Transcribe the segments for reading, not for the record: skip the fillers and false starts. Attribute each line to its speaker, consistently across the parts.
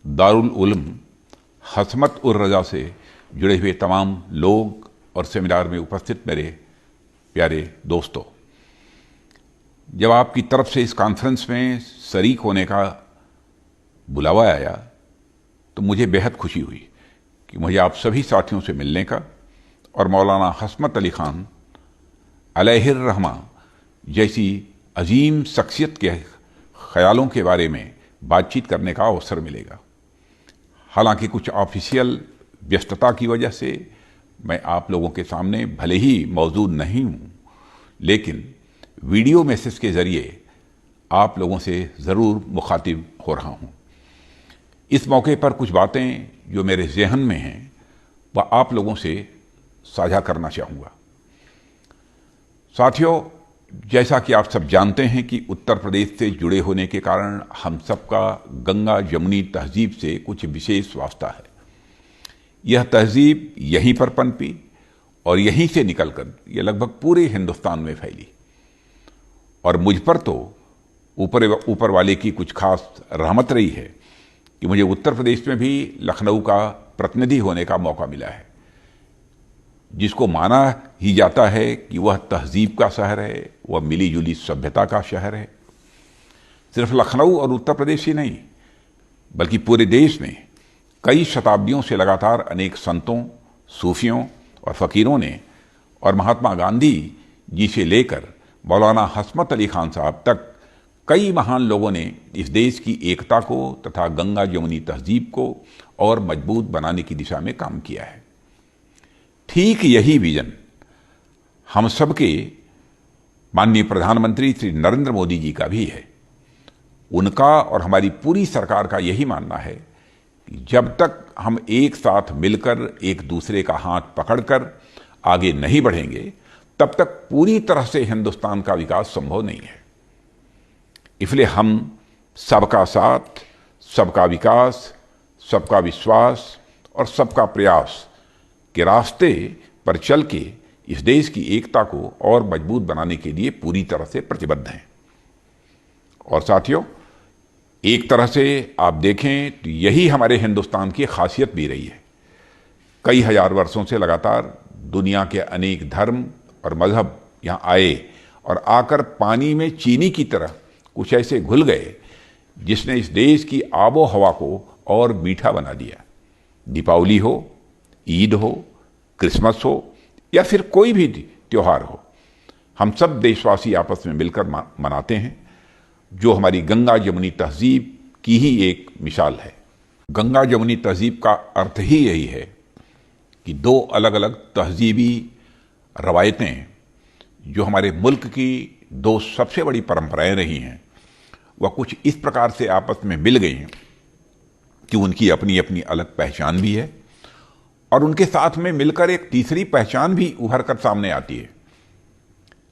Speaker 1: दारुल उलूम हसमत उर रज़ा से जुड़े हुए तमाम लोग और सेमिनार में उपस्थित मेरे प्यारे दोस्तों, जब आपकी तरफ से इस कॉन्फ्रेंस में शरीक होने का बुलावा आया तो मुझे बेहद खुशी हुई कि मुझे आप सभी साथियों से मिलने का और मौलाना हसमत अली ख़ान अलैहिर रहमा जैसी अजीम शख्सियत के ख्यालों के बारे में बातचीत करने का अवसर मिलेगा। हालांकि कुछ ऑफिशियल व्यस्तता की वजह से मैं आप लोगों के सामने भले ही मौजूद नहीं हूँ, लेकिन वीडियो मैसेज के ज़रिए आप लोगों से ज़रूर मुखातिब हो रहा हूँ। इस मौके पर कुछ बातें जो मेरे ज़हन में हैं वह आप लोगों से साझा करना चाहूँगा। साथियों, जैसा कि आप सब जानते हैं कि उत्तर प्रदेश से जुड़े होने के कारण हम सबका गंगा जमुनी तहजीब से कुछ विशेष वास्ता है। यह तहजीब यहीं पर पनपी और यहीं से निकलकर यह लगभग पूरे हिंदुस्तान में फैली और मुझ पर तो ऊपर वाले की कुछ खास रहमत रही है कि मुझे उत्तर प्रदेश में भी लखनऊ का प्रतिनिधि होने का मौका मिला है, जिसको माना ही जाता है कि वह तहजीब का शहर है, वह मिली जुली सभ्यता का शहर है। सिर्फ लखनऊ और उत्तर प्रदेश ही नहीं बल्कि पूरे देश में कई शताब्दियों से लगातार अनेक संतों, सूफियों और फ़कीरों ने और महात्मा गांधी जी से लेकर मौलाना हसमत अली ख़ान साहब तक कई महान लोगों ने इस देश की एकता को तथा गंगा जमुनी तहजीब को और मजबूत बनाने की दिशा में काम किया है। ठीक यही विजन हम सबके माननीय प्रधानमंत्री श्री नरेंद्र मोदी जी का भी है। उनका और हमारी पूरी सरकार का यही मानना है कि जब तक हम एक साथ मिलकर एक दूसरे का हाथ पकड़कर आगे नहीं बढ़ेंगे, तब तक पूरी तरह से हिंदुस्तान का विकास संभव नहीं है। इसलिए हम सबका साथ, सबका विकास, सबका विश्वास और सबका प्रयास के रास्ते पर चल के इस देश की एकता को और मजबूत बनाने के लिए पूरी तरह से प्रतिबद्ध हैं। और साथियों, एक तरह से आप देखें तो यही हमारे हिंदुस्तान की खासियत भी रही है। कई हजार वर्षों से लगातार दुनिया के अनेक धर्म और मजहब यहाँ आए और आकर पानी में चीनी की तरह कुछ ऐसे घुल गए जिसने इस देश की आबो हवा को और मीठा बना दिया। दीपावली हो, ईद हो, क्रिसमस हो या फिर कोई भी त्यौहार हो, हम सब देशवासी आपस में मिलकर मनाते हैं, जो हमारी गंगा जमुनी तहजीब की ही एक मिसाल है। गंगा जमुनी तहजीब का अर्थ ही यही है कि दो अलग अलग तहजीबी रवायतें जो हमारे मुल्क की दो सबसे बड़ी परंपराएं रही हैं, वह कुछ इस प्रकार से आपस में मिल गई हैं कि उनकी अपनी अपनी अलग पहचान भी है और उनके साथ में मिलकर एक तीसरी पहचान भी उभर कर सामने आती है।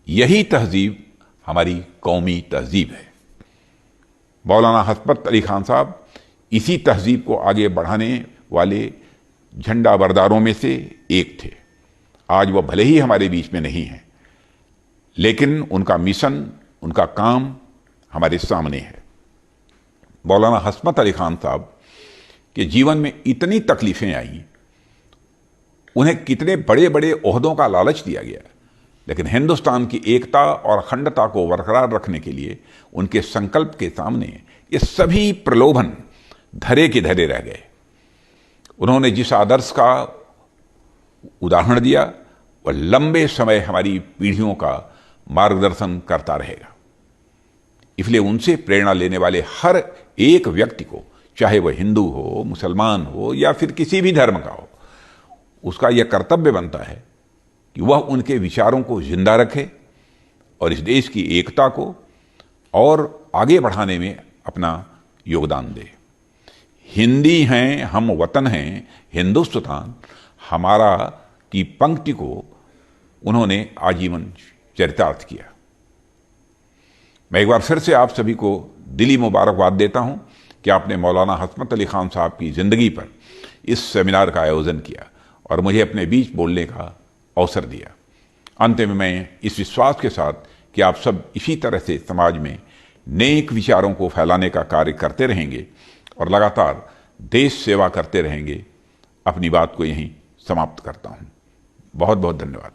Speaker 1: यही तहजीब हमारी कौमी तहजीब है। मौलाना हसमत अली ख़ान साहब इसी तहजीब को आगे बढ़ाने वाले झंडा बरदारों में से एक थे। आज वह भले ही हमारे बीच में नहीं है, लेकिन उनका मिशन, उनका काम हमारे सामने है। मौलाना हसमत अली ख़ान साहब के जीवन में इतनी तकलीफ़ें आई, उन्हें कितने बड़े बड़े ओहदों का लालच दिया गया, लेकिन हिंदुस्तान की एकता और अखंडता को बरकरार रखने के लिए उनके संकल्प के सामने ये सभी प्रलोभन धरे के धरे रह गए। उन्होंने जिस आदर्श का उदाहरण दिया वह लंबे समय हमारी पीढ़ियों का मार्गदर्शन करता रहेगा। इसलिए उनसे प्रेरणा लेने वाले हर एक व्यक्ति को, चाहे वह हिंदू हो, मुसलमान हो या फिर किसी भी धर्म का हो, उसका यह कर्तव्य बनता है कि वह उनके विचारों को जिंदा रखे और इस देश की एकता को और आगे बढ़ाने में अपना योगदान दे। हिंदी हैं हम, वतन हैं हिंदुस्तान हमारा की पंक्ति को उन्होंने आजीवन चरितार्थ किया। मैं एक बार फिर से आप सभी को दिली मुबारकबाद देता हूं कि आपने मौलाना हसमत अली ख़ान साहब की ज़िंदगी पर इस सेमिनार का आयोजन किया और मुझे अपने बीच बोलने का अवसर दिया। अंत में मैं इस विश्वास के साथ कि आप सब इसी तरह से समाज में नेक विचारों को फैलाने का कार्य करते रहेंगे और लगातार देश सेवा करते रहेंगे। अपनी बात को यहीं समाप्त करता हूं। बहुत बहुत धन्यवाद।